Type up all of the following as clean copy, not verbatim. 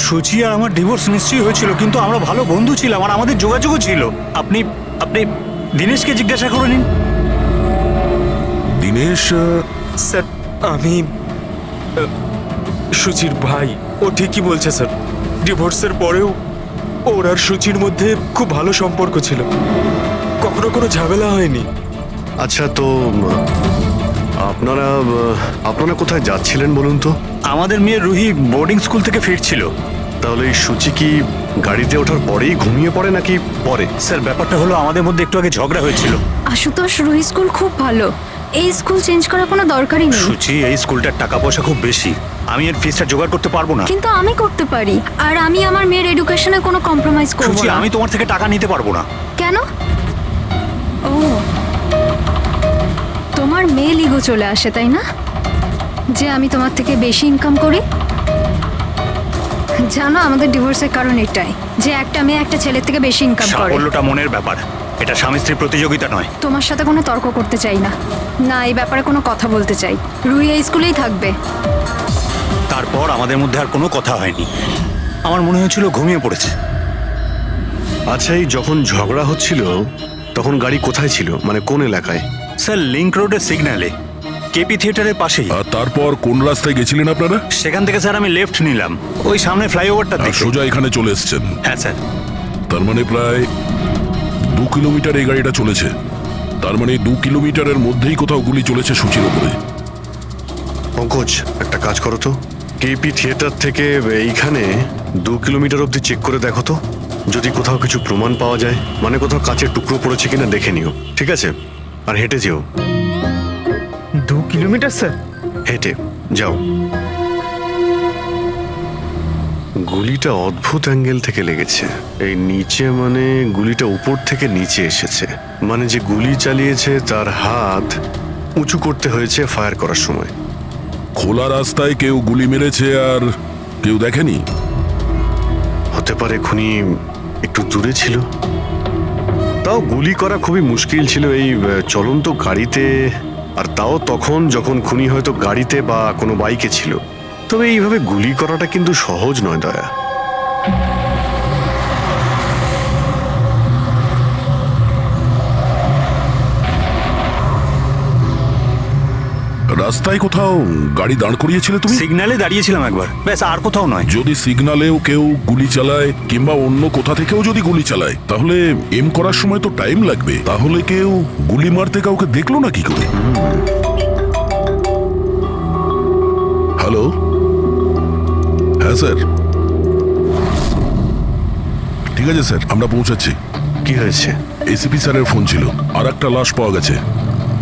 সুচি আর আমার ডিভোর্স নিশ্চয়ই হয়েছিল, কিন্তু আমরা ভালো বন্ধু ছিলাম আর আমাদের যোগাযোগও ছিল। আপনি আপনি দীনেশকে জিজ্ঞাসা করে নিন। দীনেশ স্যার আমি সুচির ভাই। ও ঠিকই বলছে স্যার, ডিভোর্সের পরেও ওর আর সুচির মধ্যে খুব ভালো সম্পর্ক ছিল, কখনো কোনো ঝামেলা হয়নি। আচ্ছা, তো আপনারা আপনারা কোথায় যাচ্ছিলেন বলুন তো? আমাদের মেয়ে রুহি বোর্ডিং স্কুল থেকে ফিরছিল। তাহলে এই সূচি কি গাড়িতে ওঠার পরেই ঘুমিয়ে পড়ে নাকি পরে? স্যার, ব্যাপারটা হলো আমাদের মধ্যে একটু আগে ঝগড়া হয়েছিল। আশুতোষ, রুহি স্কুল খুব ভালো, এই স্কুল চেঞ্জ করার কোনো দরকারই নেই। সুচি, এই স্কুলটার টাকা পয়সা খুব বেশি, আমি এর ফিসটা জোগাড় করতে পারবো না। কিন্তু আমি করতে পারি, আর আমি আমার মেয়ের এডুকেশনে কোনো কম্প্রোমাইজ করব সুচি, না। আমি তোমার থেকে টাকা নিতে পারবো না। কেন? ও, তোমার মেয়ে লিগো চলে আসে, তাই না? যে আমি তোমার থেকে বেশি ইনকাম করি। জানো, আমাদের ডিভোর্সের কারণ এটাই, যে একটা মেয়ে একটা ছেলের থেকে বেশি ইনকাম করে। সাফল্যটা মনের ব্যাপার, এটা স্বামী স্ত্রীর প্রতিযোগিতা নয়। তোমার সাথে কোনো তর্ক করতে চাই না, না এই ব্যাপারে কোনো কথা বলতে চাই। রুহি এই স্কুলেই থাকবে। তারপর আমাদের মধ্যে আর কোনো কথা হয়নি। আমার মনে হয়েছিল ঘুমিয়ে পড়েছে। আচ্ছা, এই যখন ঝগড়া হচ্ছিল তখন গাড়ি কোথায় ছিল, মানে কোন এলাকায়? স্যার, লিংক রোডের সিগন্যালে, কেপি থিয়েটারের পাশেই। আর তারপর কোন রাস্তায় গেছিলেন আপনারা? সেখান থেকে স্যার আমি লেফট নিলাম, ওই সামনে ফ্লাইওভারটার আর দিকে। সোজা এখানে চলে এসেছেন? হ্যাঁ স্যার। তার মানে প্রায় 2 কিলোমিটার এই গাড়িটা চলেছে। তার মানে 2 কিলোমিটারের মধ্যেই কোথাও গুলি চলেছে সুচির ওপরে। পঙ্কজ, একটা কাজ করো তো, কেপি থিয়েটার থেকে এইখানে 2 কিলোমিটার অবধি চেক করে দেখো তো, যদি কোথাও কিছু প্রমাণ পাওয়া যায়, মানে কোথাও কাচের টুকরো পড়েছে কিনা দেখে নিও, ঠিক আছে? আর হেঁটে যেও। 2 কিলোমিটার স্যার? হেঁটে যাও। গুলিটা অদ্ভুত অ্যাঙ্গেল থেকে লেগেছে, এই নিচে, মানে গুলিটা উপর থেকে নিচে এসেছে, মানে যে গুলি চালিয়েছে তার হাত উঁচু করতে হয়েছে ফায়ার করার সময়। খোলা রাস্তায় কেউ গুলি মেরেছে আর কেউ দেখেনি? হতে পারে খুনি একটু দূরে ছিল, তাও গুলি করা খুবই মুশকিল ছিল এই চলন্ত গাড়িতে, আর তাও তখন যখন খুনি হয়তো গাড়িতে বা কোনো বাইকে ছিল। তবে এইভাবে গুলি করাটা কিন্তু সহজ নয় দয়া। রাস্তায় কোথাও গাড়ি দাঁড় করিয়েছিলে তুমি? সিগন্যালে দাঁড়িয়েছিলাম একবার, ব্যাস, আর কোথাও নয়। যদি সিগনালেও কেউ গুলি চালায় কিংবা অন্য কোথা থেকেও যদি গুলি চালায়, তাহলে এম করার সময় তো টাইম লাগবে। তাহলে কেউ গুলি মারতে কাউকে দেখলো না কি করে? হ্যালো, হ্যাঁ স্যার, ঠিক আছে স্যার, আমরা পৌঁছাচ্ছি। কি হয়েছে? এসিপি স্যারের ফোন ছিল, আর একটা লাশ পাওয়া গেছে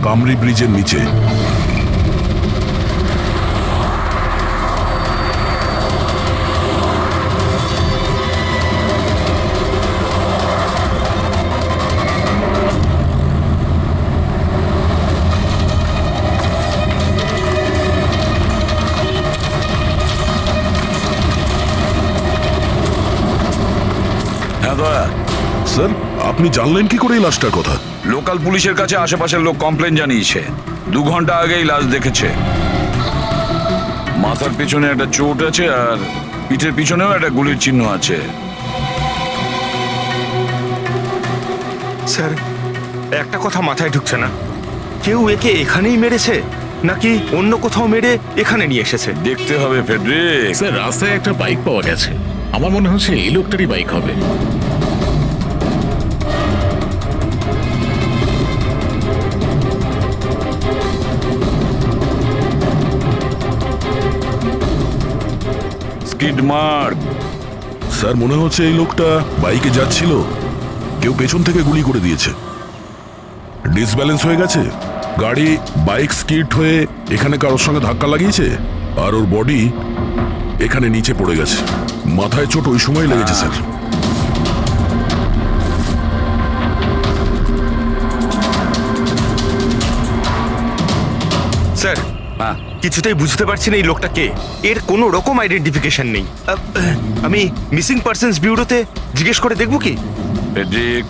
কামরি ব্রিজের নিচে। হ্যাঁ দয়া, স্যার, আপনি জানলেন কি করে এই লাশটার কথা? লোকাল পুলিশের কাছে আশেপাশের লোক কমপ্লেন জানিয়েছে। 2 ঘন্টা আগেই লাশ দেখেছে। মাথার পিছনে একটা চোট আছে আর পিঠের পিছনেও একটা গুলির চিহ্ন আছে। স্যার, একটা কথা মাথায় ঢুকছে না, কেউ একে এখানেই মেরেছে নাকি অন্য কোথাও মেরে এখানে নিয়ে এসেছে? দেখতে হবে ফেডরিক। স্যার, রাস্তায় একটা বাইক পাওয়া গেছে, আমার মনে হচ্ছে এই লোকটারই বাইক হবে। Skid mark. স্যার, মনে হচ্ছে এই লোকটা বাইকে যাচ্ছিল, কেউ পেছন থেকে গুলি করে দিয়েছে। ডিসব্যালেন্স হয়ে গেছে, গাড়ি বাইক স্কিড হয়ে এখানে কারোর সঙ্গে ধাক্কা লাগিয়েছে, আর ওর বডি এখানে নিচে পড়ে গেছে। মাথায় চোট ওই সময় লেগেছে স্যার। স্যার, কিছুতেই বুঝতে পারছি না এই লোকটা কে, এর কোনো রকম আইডেন্টিফিকেশন নেই। আমি মিসিং পার্সনস ব্যুরোতে জিজ্ঞেস করে দেখবো কি? ফেডরিক,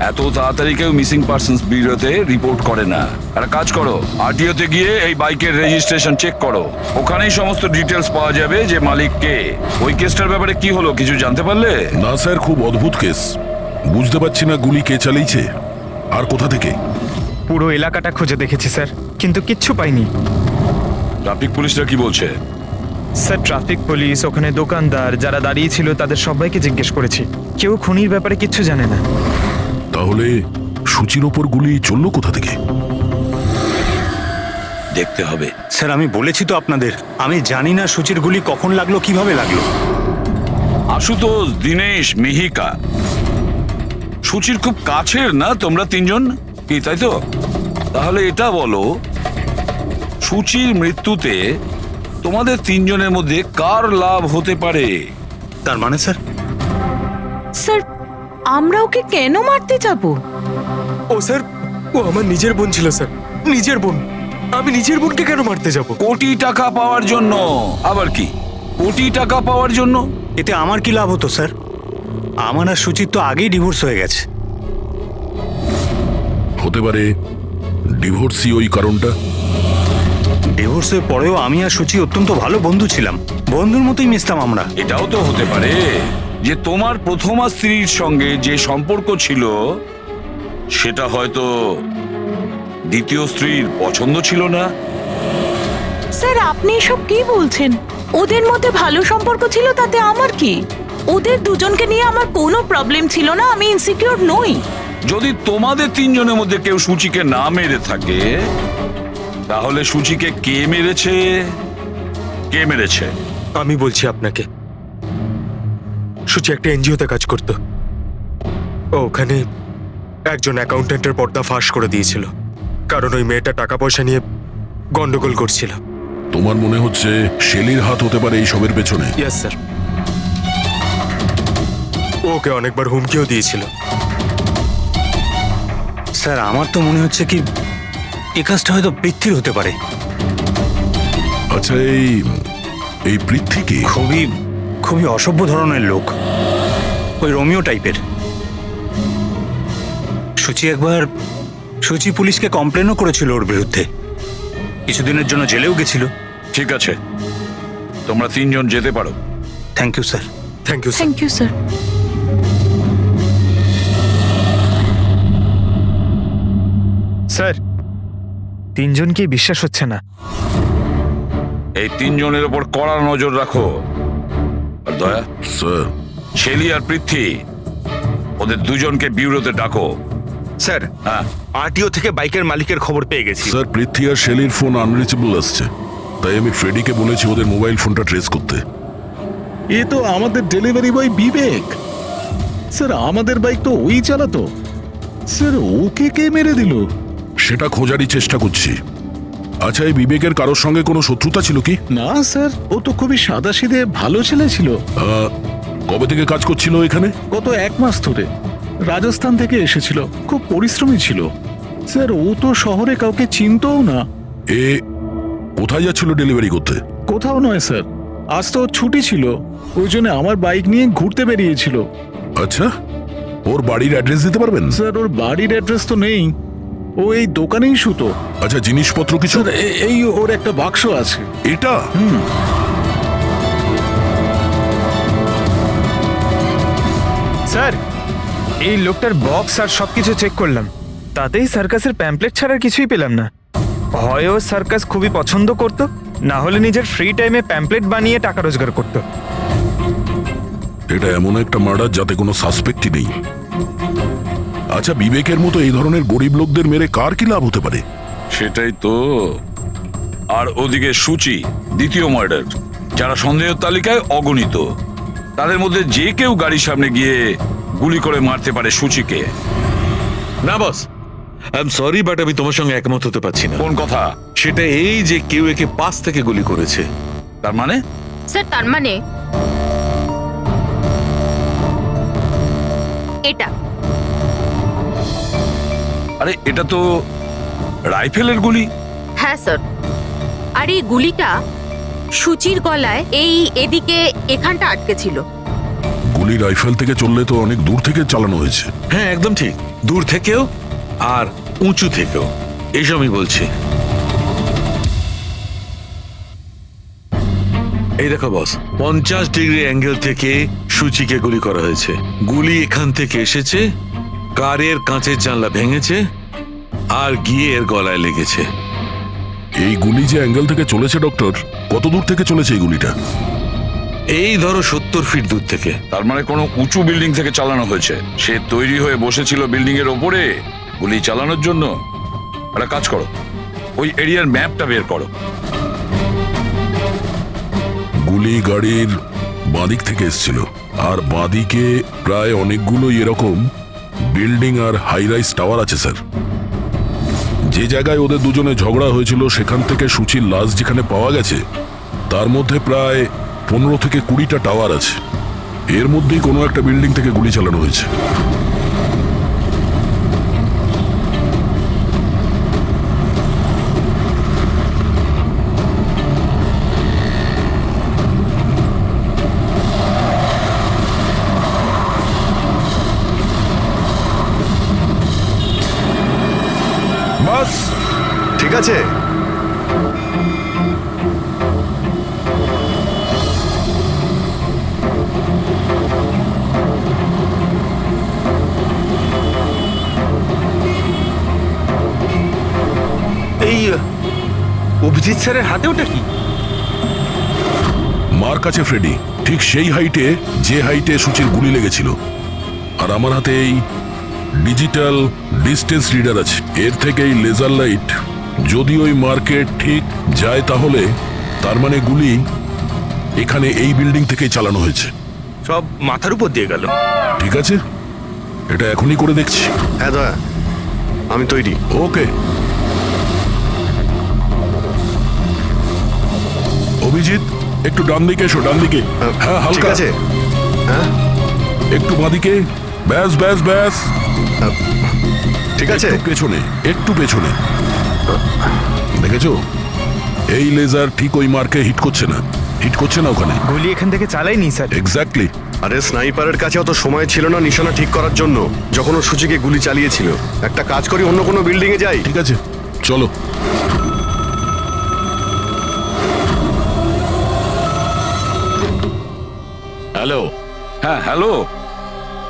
এত তাড়াতাড়ি কেউ মিসিং পার্সনস ব্যুরোতে রিপোর্ট করে না। একটা কাজ করো, আরটিওতে গিয়ে এই বাইকের রেজিস্ট্রেশন চেক করো। ওখানেই সমস্ত ডিটেলস পাওয়া যাবে যে মালিক কে। ওই কেসটার ব্যাপারে কি হলো কিছু জানতে পারলে? না স্যার, খুব অদ্ভুত কেস। বুঝতে পারছি না গুলি কে চালিয়েছে আর কোথা থেকে। পুরো এলাকাটা খুঁজে দেখেছি স্যার, কিন্তু কিচ্ছু পাইনি। ট্রাফিক পুলিশরা কি বলছে? স্যার ট্রাফিক পুলিশ, ওখানে দোকানদার যারা দাঁড়িয়ে ছিল তাদের সবাইকে জিজ্ঞেস করেছি, কেউ খুনির ব্যাপারে কিচ্ছু জানে না। তাহলে সূচির ওপর গুলি চললো কোথা থেকে? দেখতে হবে। স্যার আমি বলেছি তো আপনাদের, আমি জানি না সূচির গুলি কখন লাগলো, কিভাবে লাগলো। আশুতোষ, দীনেশ, মিহিকা, সূচির খুব কাছের না তোমরা তিনজন, কি তাই তো? তাহলে এটা বলো, সূচির মৃত্যুতে তোমাদের তিনজনের মধ্যে কার লাভ হতে পারে? তার মানে স্যার, স্যার আমরা ওকে কেন মারতে যাব? ও স্যার, ও আমার নিজের বোন ছিল স্যার, নিজের বোন। আমি নিজের বোনকে কেন মারতে যাব? কোটি টাকা পাওয়ার জন্য। আবার কি কোটি টাকা পাওয়ার জন্য? এতে আমার কি লাভ হতো স্যার? আমার আর সুচির তো আগেই ডিভোর্স হয়ে গেছে। হতে পারে ডিভোর্সই ওই কারণটা। ডিভোর্সের পরেও আমি আর সুচি অত্যন্ত ভালো বন্ধু ছিলাম, বন্ধুর মতোই মিশতাম আমরা। এটাও তো হতে পারে যে তোমার প্রথমা স্ত্রীর সঙ্গে যে সম্পর্ক ছিল সেটা হয়তো দ্বিতীয় স্ত্রীর পছন্দ ছিল না। স্যার আপনি এসব কি বলছেন? ওদের মধ্যে ভালো সম্পর্ক ছিল, তাতে আমার কি? ওদের দুজনকে নিয়ে আমার কোনো প্রবলেম ছিল না, আমি ইনসিকিউর নই। যদি তোমাদের তিনজনের মধ্যে কেউ সূচিকে না মেরে থাকে, তাহলে সূচিকে কে মেরেছে? কে মেরেছে? আমি বলছি আপনাকে, সূচি একটা এনজিওতে কাজ করত। ও ওখানে একজন অ্যাকাউন্টেন্টের পর্দা ফাঁস করে দিয়েছিল, কারণ ওই মেয়েটা টাকা পয়সা নিয়ে গন্ডগোল করছিল। তোমার মনে হচ্ছে শেলির হাত হতে পারে এই সবের পেছনে? ইয়েস স্যার, ওকে অনেকবার হুমকিও দিয়েছিল। স্যার আমার তো মনে হচ্ছে কি এই কাজটা হয়তো পৃথ্বীর হতে পারে। আচ্ছা, এই পৃথ্বী কি? খুবই খুবই অসভ্য ধরনের লোক, ওই রোমিও টাইপের। সুচি পুলিশকে কমপ্লেনও করেছিল ওর বিরুদ্ধে, কিছুদিনের জন্য জেলেও গেছিল। ঠিক আছে, তোমরা তিনজন যেতে পারো। Thank you sir. Thank you sir. Thank you sir. Sir তিনজনকেই বিশ্বাস হচ্ছে না। এই তিনজনের উপর কড়া নজর রাখো। আর দয়া, স্যার, শেলি আর পৃথ্বী, ওদের দুজনকে ব্যুরোতে ডাকো। স্যার, হ্যাঁ, আরটিও থেকে বাইকের মালিকের খবর পেয়ে গেছি। স্যার পৃথ্বী আর শেলির ফোন আনরিচেবল আসছে, তাই আমি ফ্রেডিকে বলেছি ওদের মোবাইল ফোনটা ট্রেস করতে। এ তো আমাদের ডেলিভারি বয় বিবেক। স্যার আমাদের বাইক তো ওই চালাতো। স্যার ওকে কে মেরে দিল? সেটা খোঁজারই চেষ্টা করছি। আচ্ছা, এই বিবেকের কারোর সঙ্গে কোনো শত্রুতা ছিল কি? না স্যার, ও তো খুবই সাদাসিধে ভালো ছেলে ছিল। কবে থেকে কাজ করছিল এখানে? গত 1 মাস ধরে রাজস্থান থেকে এসেছিল, খুব পরিশ্রমী ছিল। স্যার ও তো শহরে কাউকে চিনতও না। এ কোথায় যাচ্ছিল ডেলিভারি করতে? কোথাও নয় স্যার, আজ তো ওর ছুটি ছিল, ওই জন্য আমার বাইক নিয়ে ঘুরতে বেরিয়েছিল। আচ্ছা, ওর বাড়ির অ্যাড্রেস দিতে পারবেন? স্যার ওর বাড়ির অ্যাড্রেস তো নেই, ও এই দোকানেই শুতো। আচ্ছা, জিনিসপত্র কিছু? স্যার এই ওর একটা বাক্স আছে। এটা? স্যার এই লোকটার বক্স আর সবকিছু চেক করলাম, তাতেই সার্কাসের প্যাম্পলেট ছাড়া কিছুই পেলাম না। হয় ও সার্কাস খুবই পছন্দ করত, না হলে নিজের ফ্রি টাইমে প্যাম্পলেট বানিয়ে টাকা রোজগার করত। এটা এমন একটা মার্ডার যাতে কোনো সাসপেক্টই নেই। আচ্ছা, বিবেকের মতো এই ধরনের গরিব লোকদের মেরে কার কি লাভ হতে পারে? সেটাই তো। আর ওদিকে সূচি, দ্বিতীয় মার্ডার, যারা সন্দেহের তালিকায় অগণিত, তাদের মধ্যে যে কেউ গাড়ির সামনে গিয়ে গুলি করে মারতে পারে সূচিকে। না বস, আই এম সরি বাট আমি তোমার সঙ্গে একমত হতে পারছি না। কোন কথা? সেটা এই যে কেউ একে পাশ থেকে গুলি করেছে। তার মানে? স্যার তার মানে এটা। আরে এটা তো রাইফেলের গুলি। হ্যাঁ স্যার, আর এই গুলিটা সূচির গলায় এই এদিকে এখানটা আটকে ছিল। গুলি রাইফেল থেকে চললে তো অনেক দূর থেকে চালানো হয়েছে। হ্যাঁ একদম ঠিক। দূর থেকেও আর উঁচু থেকেও। এইসব আমি বলছি। এই দেখো বস, 50 ডিগ্রি অ্যাঙ্গেল থেকে সুচিকে গুলি করা হয়েছে। গুলি এখান থেকে এসেছে, কারের কাঁচের জানলা ভেঙেছে আর গিয়ে এর গলায় লেগেছে। এই গুলি যে অ্যাঙ্গেল থেকে চলেছে ডক্টর, কত দূর থেকে চলেছে এই গুলিটা? এই ধরো 70 ফিট দূর থেকে। তার মানে কোনো উঁচু বিল্ডিং থেকে চালানো হয়েছে। সে তৈরি হয়ে বসেছিল বিল্ডিং এর ওপরে গুলি চালানোর জন্য। একটা কাজ করো, ওই এরিয়ার ম্যাপটা বের করো। গুলি গাড়ির বাঁদিক থেকে এসেছিল, আর বাঁদিকে প্রায় অনেকগুলো এরকম বিল্ডিং আর হাই রাইজ টাওয়ার আছে স্যার। যে জায়গায় ওদের দুজনে ঝগড়া হয়েছিল সেখান থেকে সুচির লাশ যেখানে পাওয়া গেছে, তার মধ্যে প্রায় 15 থেকে 20টা টাওয়ার আছে। এর মধ্যেই কোনো একটা বিল্ডিং থেকে গুলি চালানো হয়েছে। বাস ঠিক আছে। এই অভিজিৎ স্যারের হাতে ওটা কি? মার কাছে ফ্রেডি, ঠিক সেই হাইটে যে হাইটে সুচির গুলি লেগেছিল। আর আমার হাতে এই ডিজিটাল ডিস্টেন্স রিডার আছে। এর থেকে এই লেজার লাইট যদি ওই মার্কেট ঠিক যায়, তাহলে তার মানে গুলি এখানে এই বিল্ডিং থেকেই চালানো হয়েছে। সব মাথার উপর দিয়ে গেল। ঠিক আছে, এটা এখনই করে দেখছি। হ্যাঁ দয়া, আমি তৈরি। ওকে অভিজিৎ, একটু ডান দিকে এসো, ডান দিকে। হ্যাঁ ঠিক হালকা আছে। হ্যাঁ একটু বাঁদিকে। ব্যাস ব্যাস ব্যাস, ঠিক আছে। একটু পেছনে, একটু পেছনে। দেখেছো, এই লেজার ঠিক ওই মার্কে হিট করছে না, হিট করছে না ওখানে। গুলি এখান থেকে চালাইনি স্যার। এক্স্যাক্টলি। আরে স্নাইপারের কাছে অত সময় ছিল না নিশানা ঠিক করার জন্য যখন ও সুচিকে গুলি চালিয়েছিল। একটা কাজ করি, অন্য কোনো বিল্ডিং এ যাই। ঠিক আছে, চলো। হ্যালো। হ্যাঁ হ্যালো,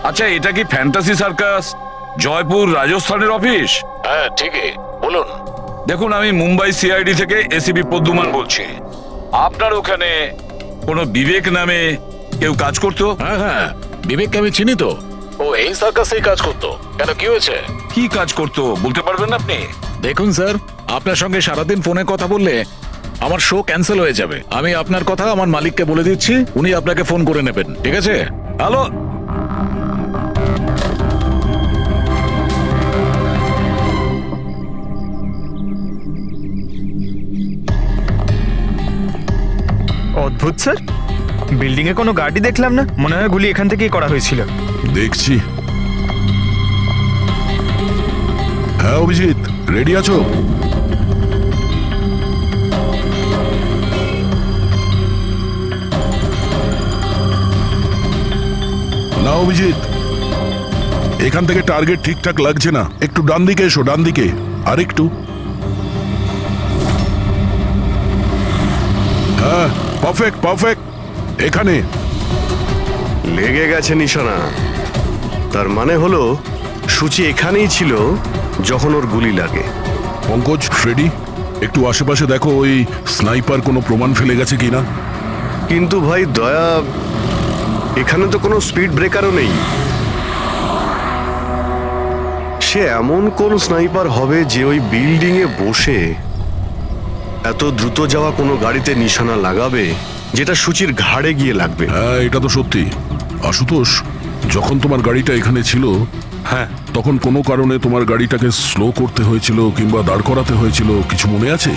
আচ্ছা এটা কি ফ্যান্টাসি সার্কাস জয়পুর রাজস্থানের অফিস? হ্যাঁ ঠিকই, বলুন। দেখুন, আমি মুম্বাই সিআইডি থেকে এসিপি পদ্মুমান বলছি। আপনার ওখানে কোনো বিবেক নামে কেউ কাজ করতো? হ্যাঁ হ্যাঁ, বিবেককে আমি চিনি তো। ও এই সার্কাসেই কাজ করতো। কেন, কি হয়েছে? কি কাজ করতো বলতে পারবেন আপনি? দেখুন স্যার, আপনার সঙ্গে সারাদিন ফোনে কথা বললে আমার শো ক্যান্সেল হয়ে যাবে। আমি আপনার কথা আমার মালিককে বলে দিচ্ছি, উনি আপনাকে ফোন করে নেবেন। ঠিক আছে? হ্যালো, অদ্ভুত স্যার, বিল্ডিং এ কোনো গাড়ি দেখলাম না। মনে হয় গুলি এখান থেকেই করা হয়েছিল। দেখছি। হ্যাঁ অভিজিৎ, রেডি আছো? না অভিজিৎ, এখান থেকে টার্গেট ঠিকঠাক লাগছে না। একটু ডান দিকে এসো, ডান দিকে। আর একটু। হ্যাঁ, পারফেক্ট পারফেক্ট। এখানে লেগে গেছে নিশানা। তার মানে হলো সুচি এখানেই ছিল যখন ওর গুলি লাগে। পঙ্কজ, ফ্রেডি, একটু আশেপাশে দেখো ওই স্নাইপার কোনো প্রমাণ ফেলে গেছে কিনা। কিন্তু ভাই দয়া, এখানে তো কোনো স্পিড ব্রেকারও নেই। সে এমন কোন স্নাইপার হবে যে ওই বিল্ডিং এ বসে এত দ্রুত যাওয়া কোনো গাড়িতে নিশানা লাগাবে যেটা সুচির ঘাড়ে গিয়ে লাগবে? হ্যাঁ, এটা তো সত্যি। আশুতোষ, যখন তোমার গাড়িটা এখানে ছিল, হ্যাঁ তখন কোনো কারণে তোমার গাড়িটাকে স্লো করতে হয়েছিল কিংবা দাঁড় করাতে হয়েছিল, কিছু মনে আছে?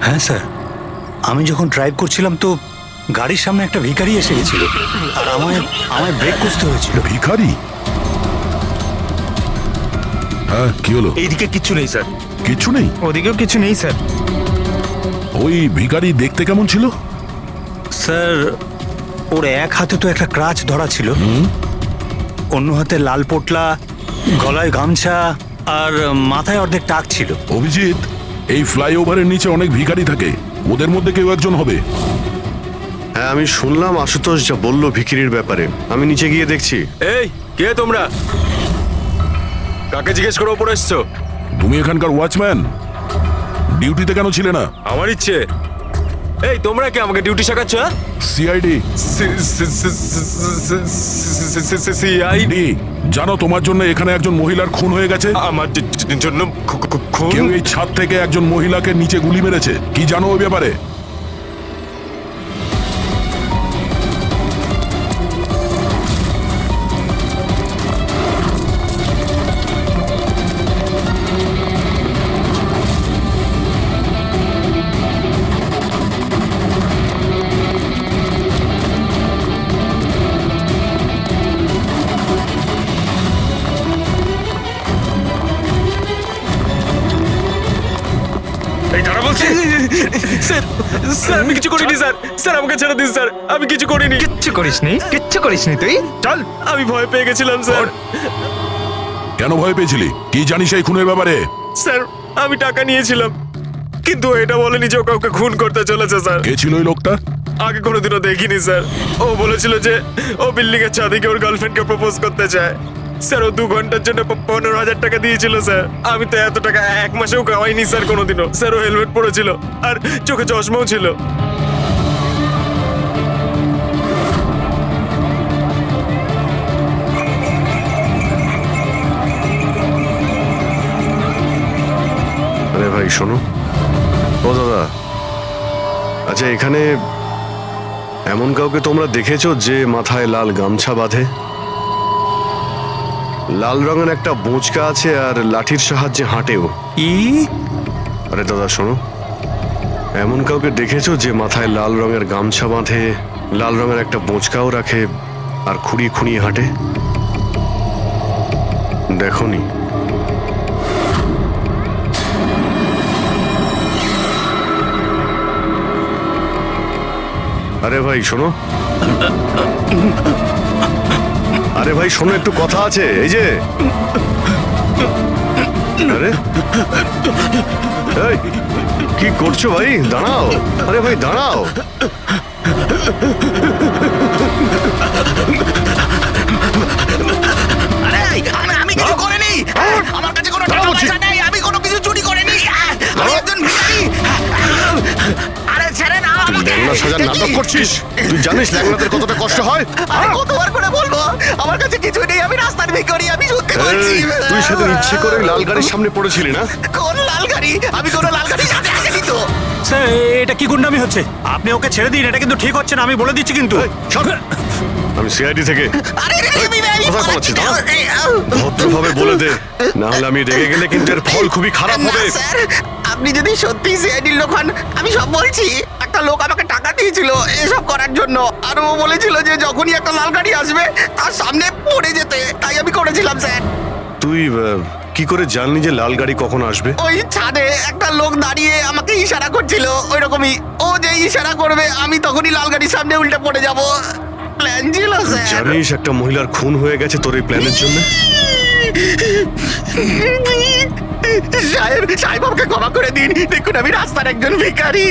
হ্যাঁ স্যার, আমি যখন ড্রাইভ করছিলাম তো গাড়ির সামনে একটা ভিখারি এসে গেছিল, আর আমায় ব্রেক করতে হয়েছিল। ভিখারি? হ্যাঁ, কি হলো? এইদিকে কিচ্ছু নেই স্যার। কিছু নেই? ওদিকেও কিছু নেই স্যার। ওই ভিখারি দেখতে কেমন ছিল? স্যার ওর এক হাতে তো একটা ক্রাচ ধরা ছিল, অন্য হাতে লাল পোটলা, গলায় গামছা আর মাথায় অর্ধেক টাক ছিল। অভিজিৎ, এই ফ্লাইওভারের নিচে অনেক ভিখারি থাকে, ওদের মধ্যে কেউ একজন হবে। হ্যাঁ, আমি শুনলাম আশুতোষ যা বললো ভিখিরির ব্যাপারে। আমি নিচে গিয়ে দেখছি। এই কে তোমরা? কাকে জিজ্ঞেস করে ওপরে এসছো? তুমি এখানকার ওয়াচম্যান, ডিউটিতে কেন ছিলে না? আমার ইচ্ছে। এই তোমরা কে আমাকে ডিউটি শেখাচ্ছ? CID CID? জানো তোমার জন্য এখানে একজন মহিলার খুন হয়ে গেছে? আমার জন্য খুন? কেউ এই ছাদ থেকে একজন মহিলাকে নিচে গুলি মেরেছে, কি জানো ওই ব্যাপারে? এই দাঁড়া বলছি। স্যার স্যার আমি কিছু করিনি স্যার। স্যার আমাকে ছেড়ে দিন স্যার, আমি কিছু করিনি। কিচ্ছু করিসনি তুই, চল। আমি ভয় পেয়ে গেছিলাম স্যার। কেন ভয় পেয়েছিলি? কি জানিস এই খুনের ব্যাপারে? স্যার আমি টাকা নিয়েছিলাম, কিন্তু এটা বলেনি যে ও কাউকে খুন করতে চলেছে স্যার। কে ছিল ওই লোকটা? আগে কোনোদিনও দেখিনি স্যার। ও বলেছিল যে ও বিল্ডিং এর ছাদে গিয়ে ওর গার্লফ্রেন্ডকে প্রপোজ করতে চায়। স্যার ও 2 ঘন্টার জন্য 15,000 টাকা দিয়েছিল স্যার। আমি তো এত টাকা এক মাসেও কামাইনি স্যার কোনোদিনও। স্যার ও হেলমেট পরেছিল আর চোখে চশমাও ছিল। আরে ভাই শোনো। ও দাদা, আচ্ছা এখানে এমন কাউকে তোমরা দেখেছো যে মাথায় লাল গামছা বাঁধে, লাল রঙের একটা বোঁচকা আছে আর লাঠির সাহায্যে হাঁটেও? আরে দাদা শোনো, এমন কাউকে দেখেছো যে মাথায় লাল রঙের গামছা বাঁধে, লাল রঙের একটা বোঁচকাও রাখে আর খুঁড়িয়ে খুঁড়িয়ে হাঁটে? দেখোনি? আরে ভাই শোনো, আরে ভাই শোনো, একটু কথা আছে। এই যে আরে এই কি করছো ভাই? দাঁড়াও, আরে ভাই দাঁড়াও। আমি কিছু করিনি, আমার কাছে কোনো টাকা পয়সা নেই, আমি কোনো কিছু চুরি করিনি, আমি একজন ভিখারি। আরে ছেড়ে না তুই ল্যাংড়া সাজার নাটক করছিস? তুই জানিস ল্যাংড়াদের কতটা কষ্ট হয়? আরে কতবার করে বলবো, আমার কাছে কিছু নেই, আমি রাস্তার ভিখারি, আমি সত্যি বলছি। এই, তুই সেদিন ইচ্ছে করে লাল গাড়ির সামনে পড়েছিলি না? কোন লাল গাড়ি? আমি কোনো লাল গাড়ির সাথে আসিনি তো। স্যার এটা কি গুন্ডামি হচ্ছে? আপনি ওকে ছেড়ে দিন, এটা কিন্তু ঠিক হচ্ছে না, আমি বলে দিচ্ছি কিন্তু। সর। আমি সিআইডি থেকে। আরে কোথায় পালাচ্ছিস? ভদ্রভাবে বলে দে, না হলে আমি রেগে গেলে কিন্তু এর ফল খুবই খারাপ হবে। স্যার আপনি যদি সত্যি সিআইডির লোক হন, আমি সব বলছি। একটা লোক আমাকে টাকা দিয়েছিল এসব করার জন্য, আর ও বলেছিল যে যখনই একটা লাল গাড়ি আসবে তার সামনে পড়ে যেতে, তাই আমি করেছিলাম স্যার। তুই কি করে জানলি যে লাল গাড়ি কখন আসবে? ওই ছাদে একটা লোক দাঁড়িয়ে আমাকে ইশারা করছিল, ওই রকমই। ও যে ইশারা করবে আমি তখনই লাল গাড়ির সামনে উল্টে পড়ে যাব। প্ল্যান ছিল স্যার। জানিস একটা মহিলার খুন হয়ে গেছে তোর এই প্ল্যানের জন্য? সাহেব আমাকে ক্ষমা করে দিন, দেখুন আমি রাস্তার একজন ভিখারি।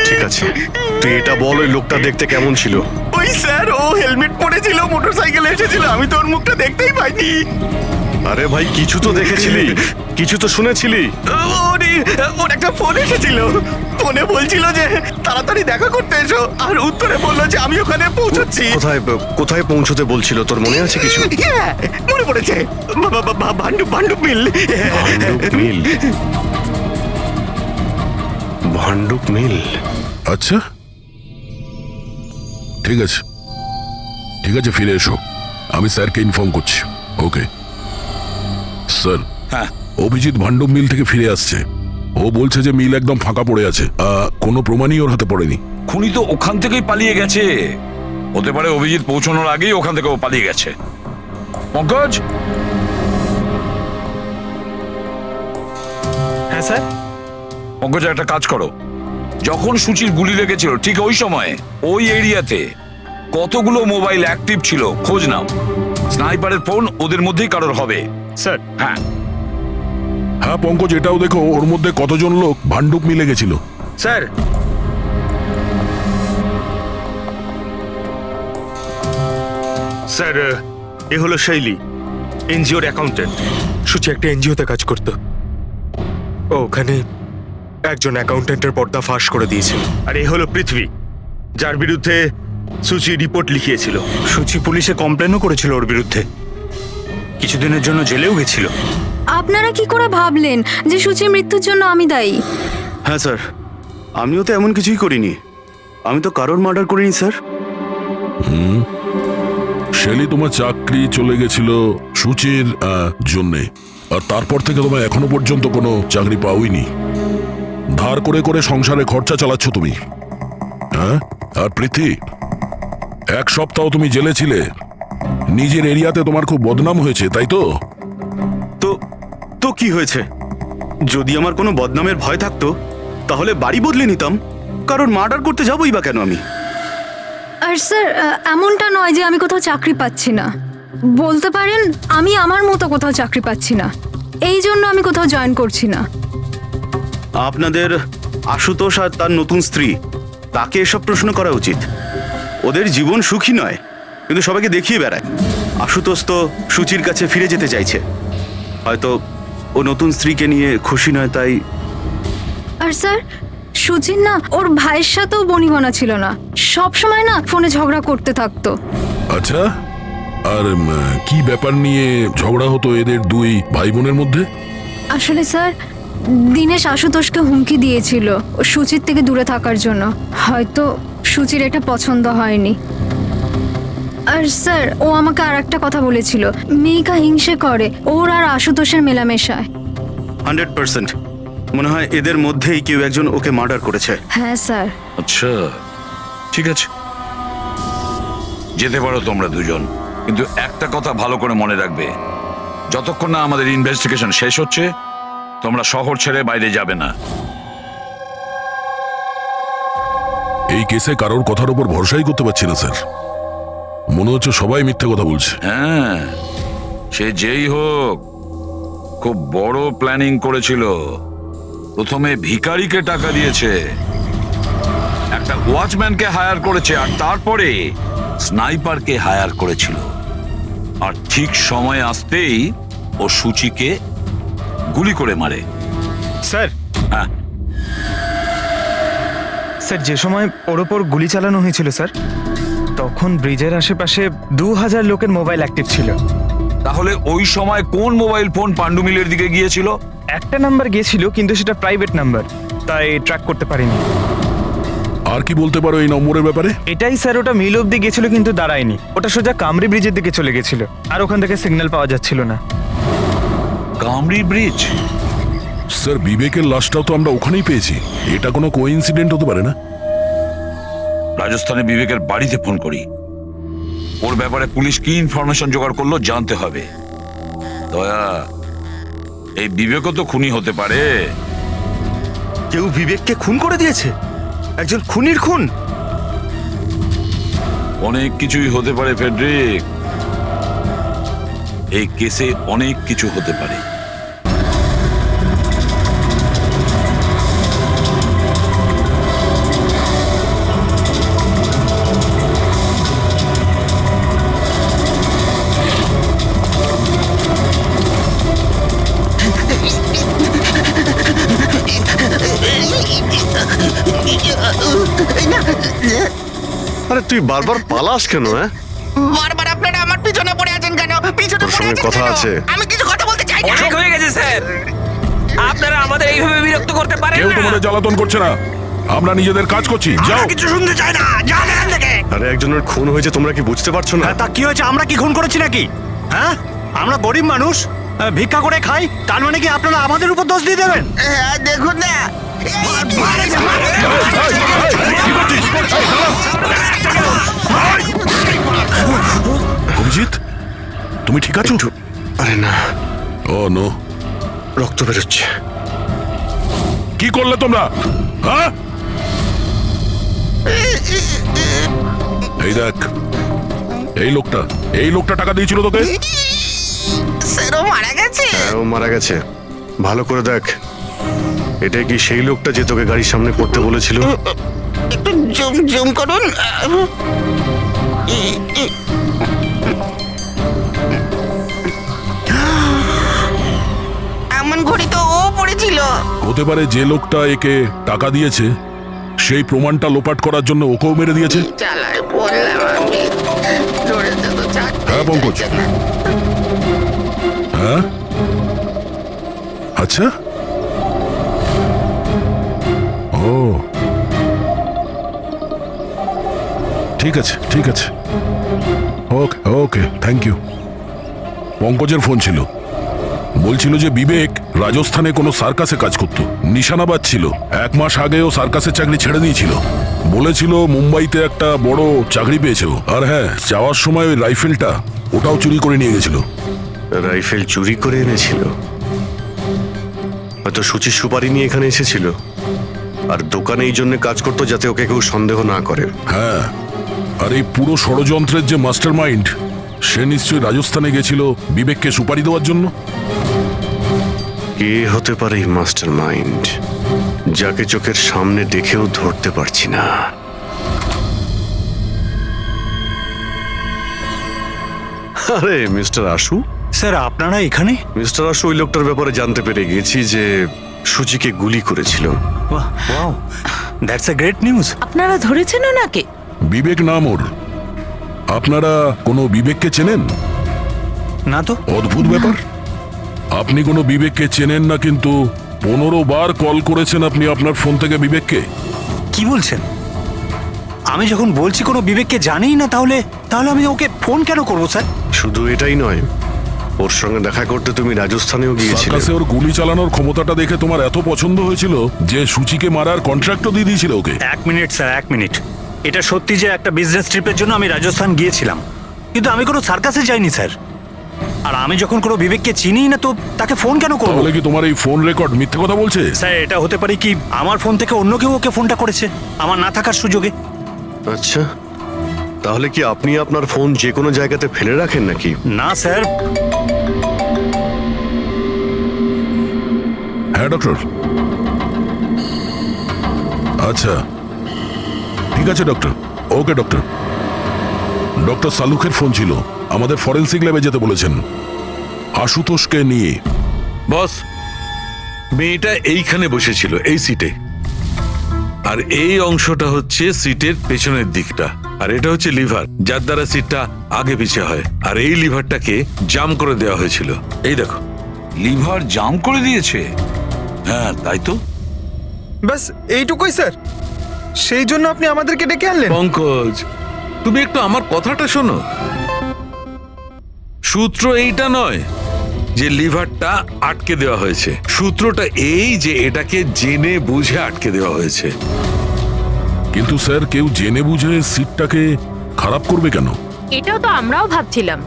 ঠিক আছে, তুই এটা বল ওই লোকটা দেখতে কেমন ছিল? ওই স্যার ও হেলমেট পরেছিল, মোটরসাইকেলে এসেছিল, আমি তো ওর মুখটা দেখতেই পাইনি। আরে ভাই কিছু তো দেখেছিলি, কিছু তো শুনেছিলি? ওর একটা ফোন এসেছিল, ফোনে বলছিল যে তাড়াতাড়ি দেখা করতে এসো, আর উত্তরে বললো যে আমি ওখানে পৌঁছচ্ছি। কোথায় কোথায় পৌঁছতে বলছিল, তোর মনে আছে কিছু? হ্যাঁ, মনে পড়েছে, ভান্ডুপ মিল। ভান্ডুপ মিল? ভান্ডুপ মিল? আচ্ছা ঠিক আছে, ঠিক আছে, ফিরে এসো, আমি স্যারকে ইনফর্ম করছি। Okay sir. হ্যাঁ অভিজিৎ ভান্ডব মিল থেকে ফিরে আসছে। ও বলছে যে মিল একদম ফাঁকা পড়ে আছে, কোনো প্রমাণই ওর হাতে পড়েনি। খুনি তো ওখান থেকেই পালিয়ে গেছে। হতে পারে অভিজিৎ পৌঁছানোর আগেই ওখান থেকে ও পালিয়ে গেছে। পঙ্কজ। হ্যাঁ স্যার। পঙ্কজ একটা কাজ করো, যখন সুচির গুলি লেগেছিল ঠিক ওই সময়ে ওই এরিয়াতে কতগুলো মোবাইল অ্যাক্টিভ ছিল খোঁজ নাও। স্নাইপারের ফোন ওদের মধ্যেই কারোর হবে। স্যার হ্যাঁ, হ্যাঁ পঙ্কজ, এটাও দেখো ওর মধ্যে কতজন লোক ভান্ডুপ মিলে গেছিল। স্যার স্যার এ হলো শৈলী, এনজিওর অ্যাকাউন্টেন্ট। সুচি একটা এনজিওতে কাজ করত। ও ওখানে একজন অ্যাকাউন্টেন্টের পর্দা ফাঁস করে দিয়েছিল। আর এ হলো পৃথ্বী, যার বিরুদ্ধে সুচি রিপোর্ট লিখিয়েছিল। সুচি পুলিশে কমপ্লেনও করেছিল ওর বিরুদ্ধে, কিছুদিনের জন্য জেলেও গেছিল। আপনারা কি করে ভাবলেন যে সুচির মৃত্যুর জন্য আমি দায়ী? হ্যাঁ স্যার, আমিও তো এমন কিছুই করিনি। আমি তো কারোর মার্ডার করিনি স্যার। শেলি, তোমার চাকরি চলে গেছিল সুচির জন্যে, আর তারপর থেকে তোমার এখনো পর্যন্ত কোনো চাকরি পাওইনি। ধার করে করে সংসারে খরচা চালাচ্ছ তুমি। হ্যাঁ, আর প্রীতি, 1 সপ্তাহ তুমি জেলে ছিলে, নিজের এরিয়াতে তোমার খুব বদনাম হয়েছে, তাই তো? তো তো কি হয়েছে? যদি আমার কোনো বদনামের ভয় থাকতো তাহলে বাড়ি বদলে নিতাম। কারণ মার্ডার করতে যাবোই বা কেন আমি? আর স্যার এমনটা নয় যে আমি কোথাও চাকরি পাচ্ছি না। বলতে পারেন আমি আমার মতো কোথাও চাকরি পাচ্ছি না, এই জন্য আমি কোথাও জয়েন করছি না। আপনাদের আশুতোষ আর তার নতুন স্ত্রী, তাকে এসব প্রশ্ন করা উচিত। ওদের জীবন সুখী নয়, কিন্তু সবাইকে দেখিয়ে বেড়ায়। আশুতোষ তো সুচির কাছে ফিরে যেতে চাইছে, হয়তো ও নতুন স্ত্রীকে নিয়ে খুশি নয়, তাই। আর স্যার সুচির না ওর ভাইয়ের সাথেও বনিবনা ছিল না, সব সময় না ফোনে ঝগড়া করতে থাকতো। আচ্ছা, আর কি ব্যাপার নিয়ে ঝগড়া হতো এদের দুই ভাই বোনের মধ্যে? আসলে স্যার দিনেশ আশুতোষকে হুমকি দিয়েছিল ও সুচির থেকে দূরে থাকার জন্য। হয়তো সুচির এটা পছন্দ হয়নি। আর স্যার ও আমাকে আর একটা কথা বলেছিল, মেয়েকা হিংসে করে ওর আর আশুতোষের মেলামেশায়। 100% মনে হয় এদের মধ্যেই কেউ একজন ওকে মার্ডার করেছে। হ্যাঁ স্যার। আচ্ছা ঠিক আছে, যেতে পারো তোমরা দুজন, কিন্তু একটা কথা ভালো করে মনে রাখবে, যতক্ষণ না আমাদের ইনভেস্টিগেশন শেষ হচ্ছে তোমরা শহর ছেড়ে বাইরে যাবে না। এই কেসে কারোর কথার উপর ভরসাই করতে পারছি না স্যার, মনে হচ্ছে সবাই মিথ্যে কথা বলছে। হ্যাঁ, সে যেই হোক খুব বড় প্ল্যানিং করেছিল। প্রথমে ভিখারিকে টাকা দিয়েছে, একটা ওয়াচম্যানকে হায়ার করেছে, আর তারপরে স্নাইপারকে হায়ার করেছিল। আর ঠিক সময় আসতেই ও সুচিকে গুলি করে মারে। স্যার হ্যাঁ, স্যার যে সময় ওর ওপর গুলি চালানো হয়েছিল স্যার, তখন ব্রিজের আশেপাশে 2000 লোকের মোবাইল অ্যাক্টিভ ছিল। তাহলে ওই সময় কোন মোবাইল ফোন পান্ডু মিলের দিকে গিয়েছিল? একটা নাম্বার গিয়েছিল, কিন্তু সেটা প্রাইভেট নাম্বার, তাই ট্র্যাক করতে পারিনি। আর কি বলতে পারো এই নম্বরের ব্যাপারে? এটাই স্যার, ওটা মিল অব্দি গেছিল কিন্তু দাঁড়ায়নি, ওটা সোজা কামরি ব্রিজের দিকে চলে গেছিল, আর ওখান থেকে সিগন্যাল পাওয়া যাচ্ছিল না। কামরি ব্রিজ? স্যার বিবেকের লাশটাও তো আমরা ওখানেই পেয়েছি, এটা কোনো কোইন্সিডেন্ট হতে পারে না? রাজস্থানে বিবেকের বাড়িতে ফোন করি, ওর ব্যাপারে পুলিশ কি ইনফরমেশন জোগাড় করলো জানতে হবে। দয়া, এই বিবেকও তো খুনি হতে পারে। কেউ বিবেককে খুন করে দিয়েছে? একজন খুনির খুন? অনেক কিছুই হতে পারে ফেডরিক, এই কেসে অনেক কিছু হতে পারে। আরে তুই বারবার পালাস কেন? হ্যাঁ, বারবার আপনারা আমার পিছনে পড়ে আছেন কেন? পিছনে তোর পড়ে সঙ্গে আছেন কথা কেন? আছে। আমি কিছু কথা বলতে চাই না। অনেক হয়ে গেছে স্যার, আপনারা আমাদের এইভাবে বিরক্ত করতে পারেন কেউ না। তোমাদের জ্বালাতন করছে না, আমরা নিজেদের কাজ করছি, যাও। কিছু শুনতে চাই না, যান এখান থেকে। আরে একজনের খুন হয়েছে, তোমরা কি বুঝতে পারছো না? তা কি হয়েছে? আমরা কি খুন করেছি নাকি? হ্যাঁ, আমরা গরিব মানুষ, ভিক্ষা করে খাই, তার মানে কি আপনারা আমাদের উপর দোষ দিয়ে দেবেন? হ্যাঁ, দেখুন না। অভিজিৎ, তুমি ঠিক আছো? আরে না, ও নো, রক্ত বেরোচ্ছে। কি করলে তোমরা? হ্যাঁ, এই দেখ, এই লোকটা টাকা দিয়েছিল তোকে। স্যার ও মারা গেছে। হ্যাঁ, ও মারা গেছে। ভালো করে দেখ, এটা কি সেই লোকটা যে তোকে গাড়ির সামনে করতে বলেছিল? একটু জুম জুম করুন। এমন ঘড়ি তো ও পড়েছিল। হতে পারে যে লোকটা একে টাকা দিয়েছে সেই প্রমাণটা লোপাট করার জন্য ওকেও মেরে দিয়েছে। চালায় বললাম আমি, ধরেছে তো চাকরি। হ্যাঁ পঙ্কজ, হ্যাঁ আচ্ছা, ও ঠিক আছে ঠিক আছে, ওকে ওকে, থ্যাংক ইউ। পঙ্কজের ফোন ছিল, বলছিল যে বিবেক রাজস্থানে কোনো সার্কাসে কাজ করত, নিশানাবাদ ছিল। 1 মাস আগে ও সার্কাসের চাকরি ছেড়ে দিয়েছিল। বলেছিল মুম্বাইতে একটা বড় চাকরি পেয়েছে ও। আর হ্যাঁ, যাওয়ার সময় ওই রাইফেলটা ওটাও চুরি করে নিয়ে গেছিল। রাইফেল চুরি করে এনেছিল? হয়তো সুচি সুপারি নিয়ে এখানে এসেছিল, আর দোকানে এই জন্য কাজ করতো যাতে ওকে কেউ সন্দেহ না করে। হ্যাঁ, আর এই পুরো ষড়যন্ত্রের যে মাস্টার মাইন্ড, সে নিশ্চয়ই রাজস্থানে গেছিল বিবেককে সুপারি দেওয়ার জন্য। কে হতে পারে এই মাস্টার মাইন্ড, যাকে চোখের সামনে দেখেও ধরতে পারছি না? আরে মিস্টার আশু। স্যার আপনারা এখানে? মিস্টার আশু, ওই লোকটার ব্যাপারে জানতে পেরে গেছি যে সুচিকে গুলি করেছিল। Wow, that's a great news. আপনারা ধরেছেন ওনাকে? বিবেক নাম ওর। আপনারা কোনো বিবেককে চেনেন? না তো। অদ্ভুত ব্যাপার, আপনি কোনো বিবেককে চেনেন না, কিন্তু 15 বার কল করেছেন আপনি আপনার ফোন থেকে বিবেককে। কি বলছেন? আমি যখন বলছি কোনো বিবেককে জানিই না, তাহলে আমি ওকে ফোন কেন করবো স্যার? শুধু এটাই নয়, ওর সঙ্গে দেখা করতে তুমি রাজস্থানেও গিয়েছিলে। সার্কাসে ওর গুলি চালানোর ক্ষমতাটা দেখে তোমার এত পছন্দ হয়েছিল যে সুচিকে মারার কন্ট্রাক্টও দিয়ে দিয়েছিল ওকে। 1 মিনিট স্যার, 1 মিনিট। এটা সত্যি যে একটা বিজনেস ট্রিপের জন্য আমি রাজস্থান গিয়েছিলাম, কিন্তু আমি কোনো সার্কাসে যাইনি স্যার। আর আমি যখন কোনো বিবেককে চিনি না, তো তাকে ফোন কেন করবো? তাহলে কি তোমার এই ফোন রেকর্ড মিথ্যে কথা বলছে? স্যার, এটা হতে পারে কি আমার ফোন থেকে অন্য কেউ ওকে ফোনটা করেছে আমার না থাকার সুযোগে। আচ্ছা, তাহলে কি আপনি আপনার ফোন যে কোনো জায়গাতে ফেলে রাখেন নাকি? না স্যার। হ্যাঁ ডক্টর। আচ্ছা ঠিক আছে ডক্টর, ওকে ডক্টর। ডক্টর সালুখের ফোন ছিল, আমাদের ফরেন্সিক ল্যাবে যেতে বলেছেন আশুতোষকে নিয়ে। বস, মেয়েটা এইখানে বসেছিল এই সিটে, আর এই অংশটা হচ্ছে সিটের পেছনের দিকটা, আর এটা হচ্ছে লিভার, যার দ্বারা সিটটা আগে পিছে হয়। আর এই লিভারটাকে জাম করে দেওয়া হয়েছিল। এই দেখো, লিভার জাম করে দিয়েছে? হ্যাঁ তাই তো। ব্যাস এইটুকুই স্যার? সেই জন্য আপনি আমাদেরকে ডেকে আনলেন? পঙ্কজ, তুমি একটু আমার কথাটা শোনো। সূত্র এইটা নয় যে লিভারটা আটকে দেওয়া হয়েছে, সূত্রটা এই যে এটাকে জেনে বুঝে আটকে দেওয়া হয়েছে। কিন্তু স্যার, কেউ জেনে বুঝে সিটটাকে খারাপ করবে কেন? এটাও তো আমরাও ভাবছিলাম।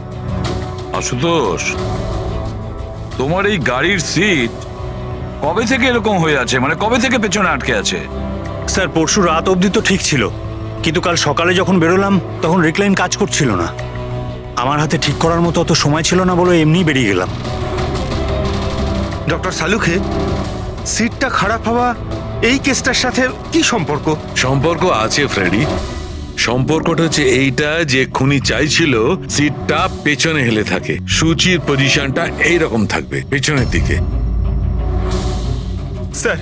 আশুতোষ, তোমার এই গাড়ির সিট কবে থেকে এরকম হয়ে আছে? মানে কবে থেকে পেছনে আটকে আছে? স্যার, পরশু রাত অবধি তো ঠিক ছিল, কিন্তু কাল সকালে যখন বেরোলাম তখন রিক্লাইন কাজ করছিল না। আমার হাতে ঠিক করার মতো অত সময় ছিল না বলে এমনি বেরিয়ে গেলাম। ডক্টর সালুখে, সিটটা খারাপ হওয়া এই কেসটার সাথে কি সম্পর্ক? সম্পর্ক আছে ফ্রেডি। সম্পর্কটা হচ্ছে এইটা যে খুনি চাইছিল সিটটা পেছনে হেলে থাকে, সুচির পজিশনটা এইরকম থাকবে পেছনের দিকে। স্যার,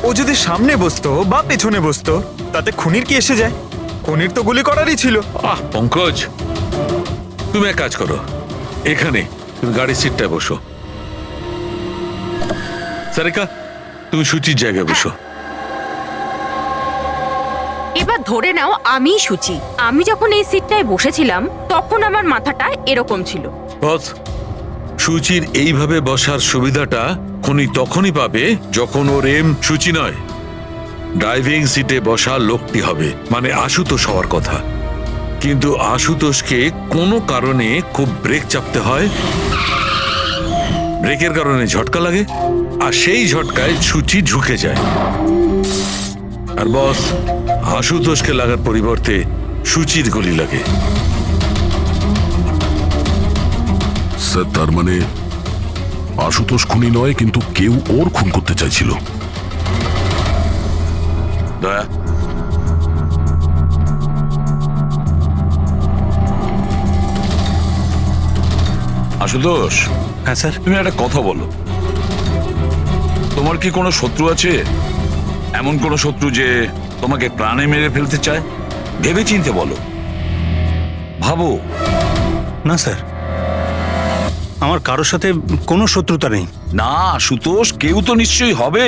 ও যদি সামনে বসতো বা পেছনে বসতো তাতে খুনির কি এসে যায়? খুনির তো গুলি করারই ছিল। পঙ্কজ, তুমি এক কাজ করো, এখানে তুমি গাড়ির সিটটায় বসো। সারিকা, তুমি সুচির জায়গায় বসো। এবার ধরে নাও আমি সুচি। আমি যখন এই সিটটায় বসেছিলাম তখন আমার মাথাটা এরকম ছিল। বস, সুচির এইভাবে বসার সুবিধাটা খুনি তখনই পাবে যখন ওর এম সুচি নয়, ড্রাইভিং সিটে বসা লোকটি হবে, মানে আশুতোষ হওয়ার কথা। কিন্তু আশুতোষকে কোনো কারণে খুব ব্রেক চাপতে হয়, ব্রেকের কারণে ঝটকা লাগে, আর সেই ঝটকায় সুচি ঝুঁকে যায়। আর বস, আশুতোষকে লাগার পরিবর্তে সুচির গুলি লাগে। স্যার তার মানে আশুতোষ খুনি নয়, কিন্তু কেউ ওর খুন করতে চাইছিল। দয়া, আশুতোষ, হ্যাঁ স্যার। তুমি একটা কথা বলো, তোমার কি কোনো শত্রু আছে? এমন কোনো শত্রু যে তোমাকে প্রাণে মেরে ফেলতে চায়? ভেবে চিনতে বলো, ভাবো। না স্যার, আমার কারোর সাথে কোনো শত্রুতা নেই। না আশুতোষ, কেউ তো নিশ্চয়ই হবে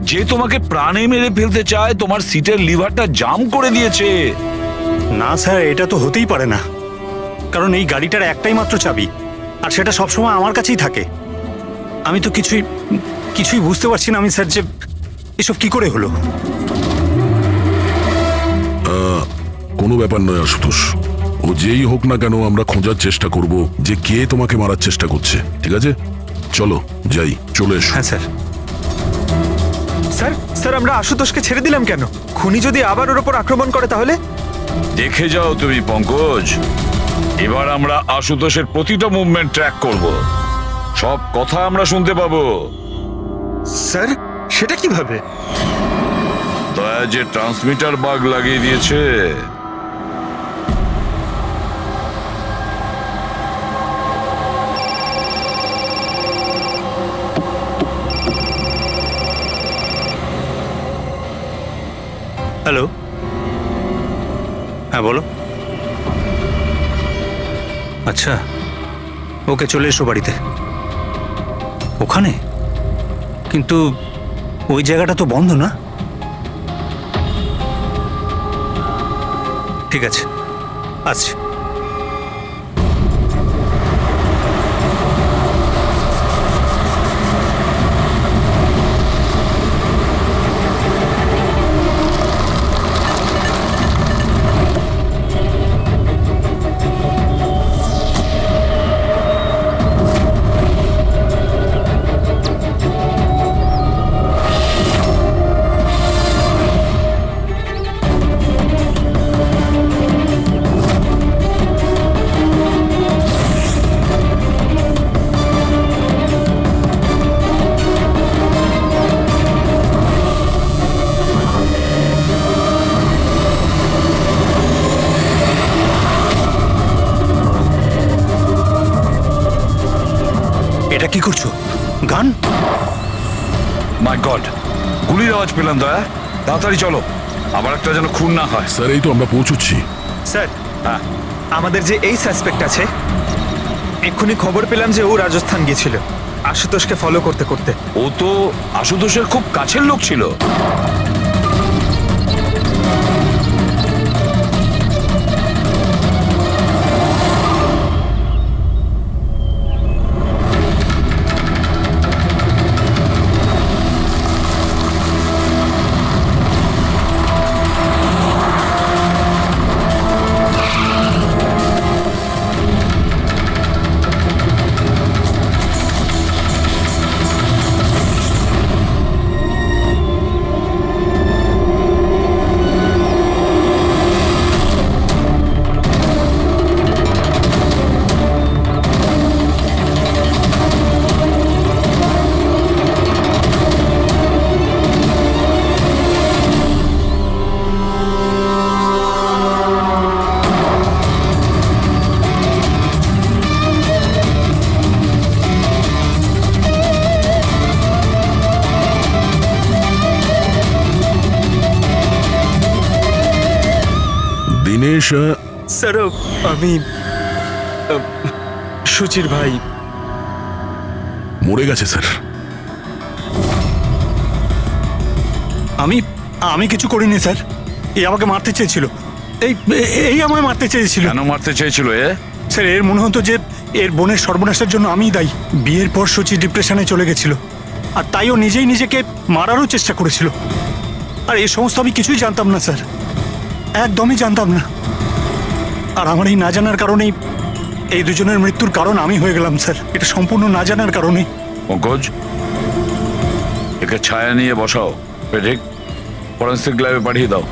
যে তোমাকে প্রাণে মেরে ফেলতে চায়, তোমার সিটের লিভারটা জাম করে দিয়েছে। না স্যার, এটা তো হতেই পারে না, কারণ এই গাড়িটার একটাই মাত্র চাবি, আর সেটা সবসময় আমার কাছেই থাকে। আমি তো কিছুই বুঝতে পারছি না আমি স্যার, যে এসব কি করে হলো। কোনো ব্যাপার নয় আশুতোষ, ও যেই হোক না কেন আমরা খোঁজার চেষ্টা করব যে কে তোমাকে মারার চেষ্টা করছে। ঠিক আছে, চলো যাই, চলে এসো। হ্যাঁ স্যার। স্যার স্যার আমরা আশুতোষকে ছেড়ে দিলাম কেন? খুনি যদি আবার ওর ওপর আক্রমণ করে তাহলে? দেখে যাও তুমি পঙ্কজ, এবার আমরা আশুতোষের প্রতিটা মুভমেন্ট ট্র্যাক করব, সব কথা আমরা শুনতে পাবো। স্যার, সেটা কিভাবে? দয়া যে ট্রান্সমিটার বাগ লাগিয়ে দিয়েছে। হ্যালো, হ্যাঁ বলো। আচ্ছা, ওকে চলে এসো বাড়িতে। ওখানে? কিন্তু ওই জায়গাটা তো বন্ধ না। ঠিক আছে, আসছি। এটা কি করছো? গান? মাই গড, গুলির আওয়াজ পেলাম। দয়া, তাড়াতাড়ি চলো, আবার একটা যেন খুন না হয়। স্যার এই তো আমরা পৌঁছচ্ছি। স্যার, আমাদের যে এই সাসপেক্ট আছে, এক্ষুনি খবর পেলাম যে ও রাজস্থান গিয়েছিল আশুতোষকে ফলো করতে করতে। ও তো আশুতোষের খুব কাছের লোক ছিল। দিনেশ, স্যার, আমি সুচির ভাই। মরে গেছে স্যার। আমি কিছু করিনি স্যার, এ আমাকে মারতে চেয়েছিল। এই আমায় মারতে চেয়েছিল। কেন মারতে চেয়েছিল এ? স্যার, এর মনে হতো যে এর বোনের সর্বনাশের জন্য আমিই দায়ী। বিয়ের পর সুচি ডিপ্রেশনে চলে গেছিল, আর তাই ও নিজেই নিজেকে মারারও চেষ্টা করেছিল। আর এই সমস্ত আমি কিছুই জানতাম না স্যার, একদমই জানতাম না। আর আমার এই না জানার কারণেই এই দুজনের মৃত্যুর কারণ আমি হয়ে গেলাম স্যার। এটা সম্পূর্ণ না জানার কারণে। পঙ্কজ, একে ছায়া নিয়ে বসাও, ঠিক ফরেন্সিক ল্যাবে পাঠিয়ে দাও।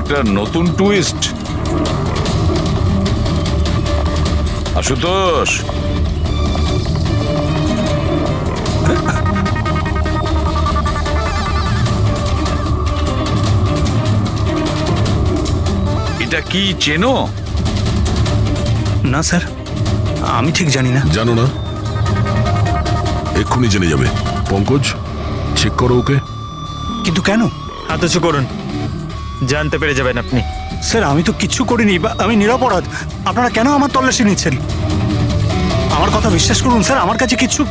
একটা নতুন টুইস্ট। আশুতোষ, এটা কি চেনো? না স্যার, আমি ঠিক জানি না। জানো না? এক্ষুনি জেনে যাবে। পঙ্কজ, চেক করো ওকে। কিন্তু কেন? হাত উঁচু করুন, জানতে পেরে যাবেন আপনি। স্যার, আমি তো কিচ্ছু করিনি, আমি নিরপরাধ। আপনারা কেন আমার তল্লাশি নিচ্ছেন? আমার কথা বিশ্বাস করুন স্যার, আমার কাছে কিচ্ছু।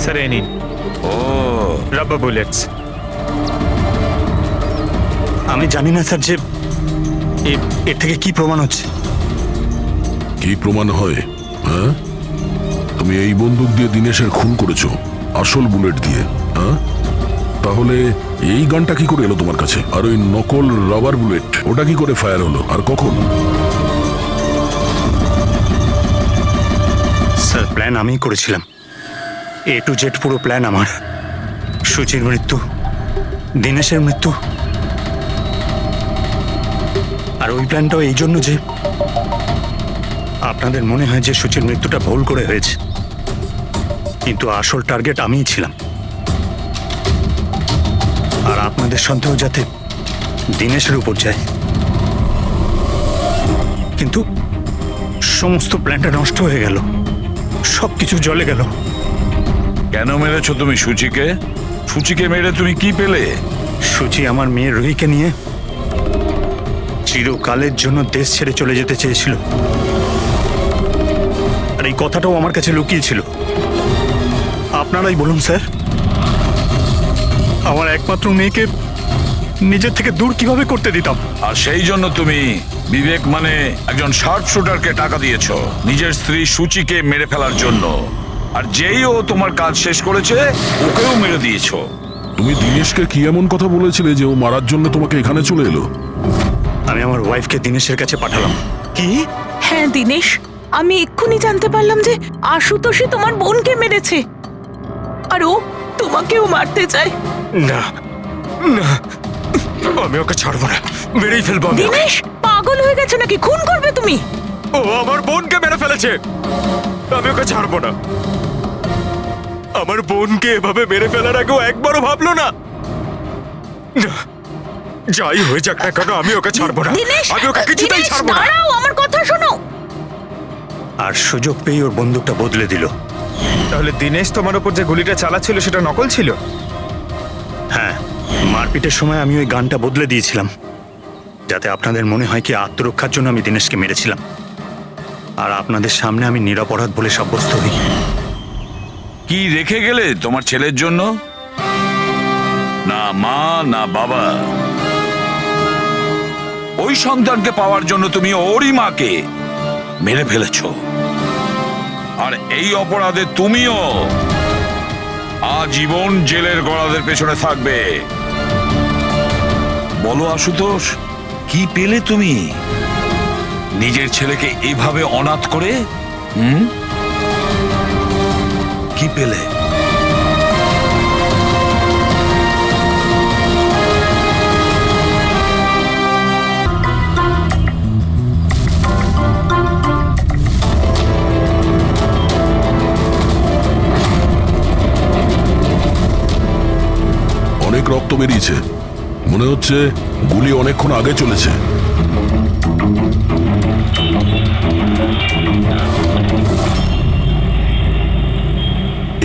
স্যার এই নিন ও, রাবার বুলেটস। আমি জানি না স্যার যে এর থেকে কি প্রমাণ হচ্ছে। কি প্রমাণ হয়? হ্যাঁ, তুমি এই বন্দুক দিয়ে দিনেশের খুন করেছো, আসল বুলেট দিয়ে। হ্যাঁ, তাহলে এই গানটা কি করে এলো তোমার কাছে? আর ওই নকল রাবার বুলেট, ওটা কি করে ফায়ার হলো আর কখন? স্যার, প্ল্যান আমিই করেছিলাম। A to Z পুরো প্ল্যান আমার। সুচির মৃত্যু, দিনেশের মৃত্যু, আর ওই প্ল্যানটাও এই জন্য যে আপনাদের মনে হয় যে সুচির মৃত্যুটা ভুল করে হয়েছে, কিন্তু আসল টার্গেট আমিই ছিলাম। আর আপনাদের সন্দেহ যাতে দিনেশের উপর যায়। কিন্তু সমস্ত প্ল্যানটা নষ্ট হয়ে গেল, সবকিছু জ্বলে গেল। কেন মেরেছো তুমি সুচিকে? সুচিকে মেরে তুমি কি পেলে? সুচি আমার মেয়ে রুহিকে নিয়ে চিরকালের জন্য দেশ ছেড়ে চলে যেতে চেয়েছিল, আর এই কথাটাও আমার কাছে লুকিয়ে ছিল। আপনারাই বলুন স্যার, আমার একমাত্র মেয়েকে নিজের থেকে দূর কিভাবে করতে দিতাম? আর সেই জন্য তুমি বিবেক মানে একজন শার্প শুটারকে টাকা দিয়েছো নিজের স্ত্রী সুচিকে মেরে ফেলার জন্য, আর যেই ও তোমার কাজ শেষ করেছে ওকেও মেরে দিয়েছো। তুমি দিনেশকে কি এমন কথা বলেছিলে যে ও মারার জন্য তোমাকে এখানে চলে এলো? আমি আমার ওয়াইফকে দিনেশের কাছে পাঠালাম। কি? হ্যাঁ দিনেশ, আমি এক্ষুনি জানতে পারলাম যে আশুতোষই তোমার বোনকে মেরেছে, আর ও তোমাকেও মারতে চায়। না না, আমি ওকে ছাড়বো না, মেরেই ফেলবো আমি ওকে। দিনেশ, পাগল হয়ে গেছো নাকি? খুন করবে তুমি? ও আমার বোনকে মেরে ফেলেছে, আমি ওকে ছাড়বো না। আমার বোনকে এভাবে মেরে ফেলার আগেও একবারও ভাবলো না। না, যাই হয়ে যাক না কেন, আমি ওকে ছাড়বো না। দিনেশ, আমি ওকে কিছুতেই দিনেশ, ছাড়বো না। দাঁড়াও, আমার কথা শোনো। আর সুযোগ পেয়ে ওর বন্দুকটা বদলে দিল। তাহলে দিনেশ তোমার উপর যে গুলিটা চালাচ্ছিল সেটা নকল ছিল? হ্যাঁ, মারপিটের সময় আমি ওই গানটা বদলে দিয়েছিলাম, যাতে আপনাদের মনে হয় কি আত্মরক্ষার জন্য আমি দিনেশকে মেরেছিলাম, আর আপনাদের সামনে আমি নিরপরাধ বলে সাব্যস্ত হই। কি রেখে গেলে তোমার ছেলের জন্য? না মা না বাবা। ওই সন্তানকে পাওয়ার জন্য তুমি ওরই মাকে মেরে ফেলেছো, আর এই অপরাধে তুমিও আজীবন জেলের গড়াদের পেছনে থাকবে। বলো আশুতোষ, কি পেলে তুমি নিজের ছেলেকে এইভাবে অনাথ করে? কি পেলে? অনেক রক্ত বেরিয়েছে, মনে হচ্ছে গুলি অনেকক্ষণ আগে চলেছে।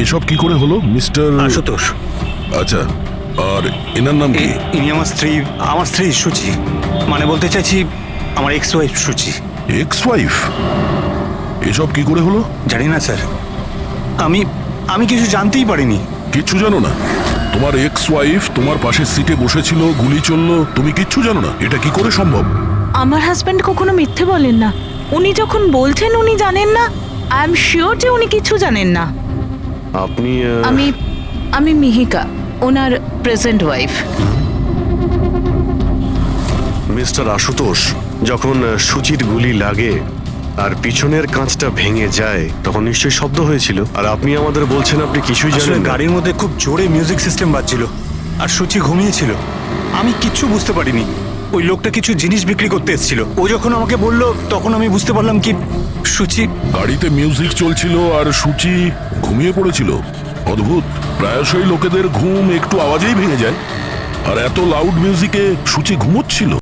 এসব কি করে হলো মিস্টার আশুতোষ। আচ্ছা, আর এনার নাম কি? ইনি আমার স্ত্রী সুচি, মানে বলতে চাইছি আমার ex wife Suchi. Ex wife? এসব কি করে হলো? জানি না স্যার, আমি কিছু জানতেই পারিনি। কিচ্ছু জানো না? তোমার এক্স ওয়াইফ তোমার পাশের সিটে বসেছিল, গুলি চললো, তুমি কিচ্ছু জানো না? এটা কি করে সম্ভব? আমার হাজবেন্ড কখনো মিথ্যে বলেন না। উনি যখন বলছেন উনি জানেন না, আই এম শিওর যে উনি কিছু জানেন না। আপনি আমি আমি মিহিকা, ওনার প্রেজেন্ট ওয়াইফ। মিস্টার আশুতোষ, যখন সুচির গুলি লাগে আর পিছনের কাঁচটা ভেঙে যায় তখন নিশ্চয়ই শব্দ হয়েছিল, আর আপনি আমাদের বলছেন আপনি কিছুই আসলে জানেন না। গাড়ির মধ্যে খুব জোরে মিউজিক সিস্টেম বাজছিল আর সুচি ঘুমিয়েছিল। আমি কিচ্ছু বুঝতে পারিনি। ওই লোকটা কিছু জিনিস বিক্রি করতে এসেছিল। ও যখন আমাকে বললো তখন আমি বুঝতে পারলাম কি সুচি। গাড়িতে মিউজিক চলছিল আর সূচি ঘুমিয়ে পড়েছিল। অদ্ভুত, প্রায়শই লোকেদের ঘুম একটু আওয়াজেই ভেঙে যায়, আর এত লাউড মিউজিকে সূচি ঘুমোচ্ছিল।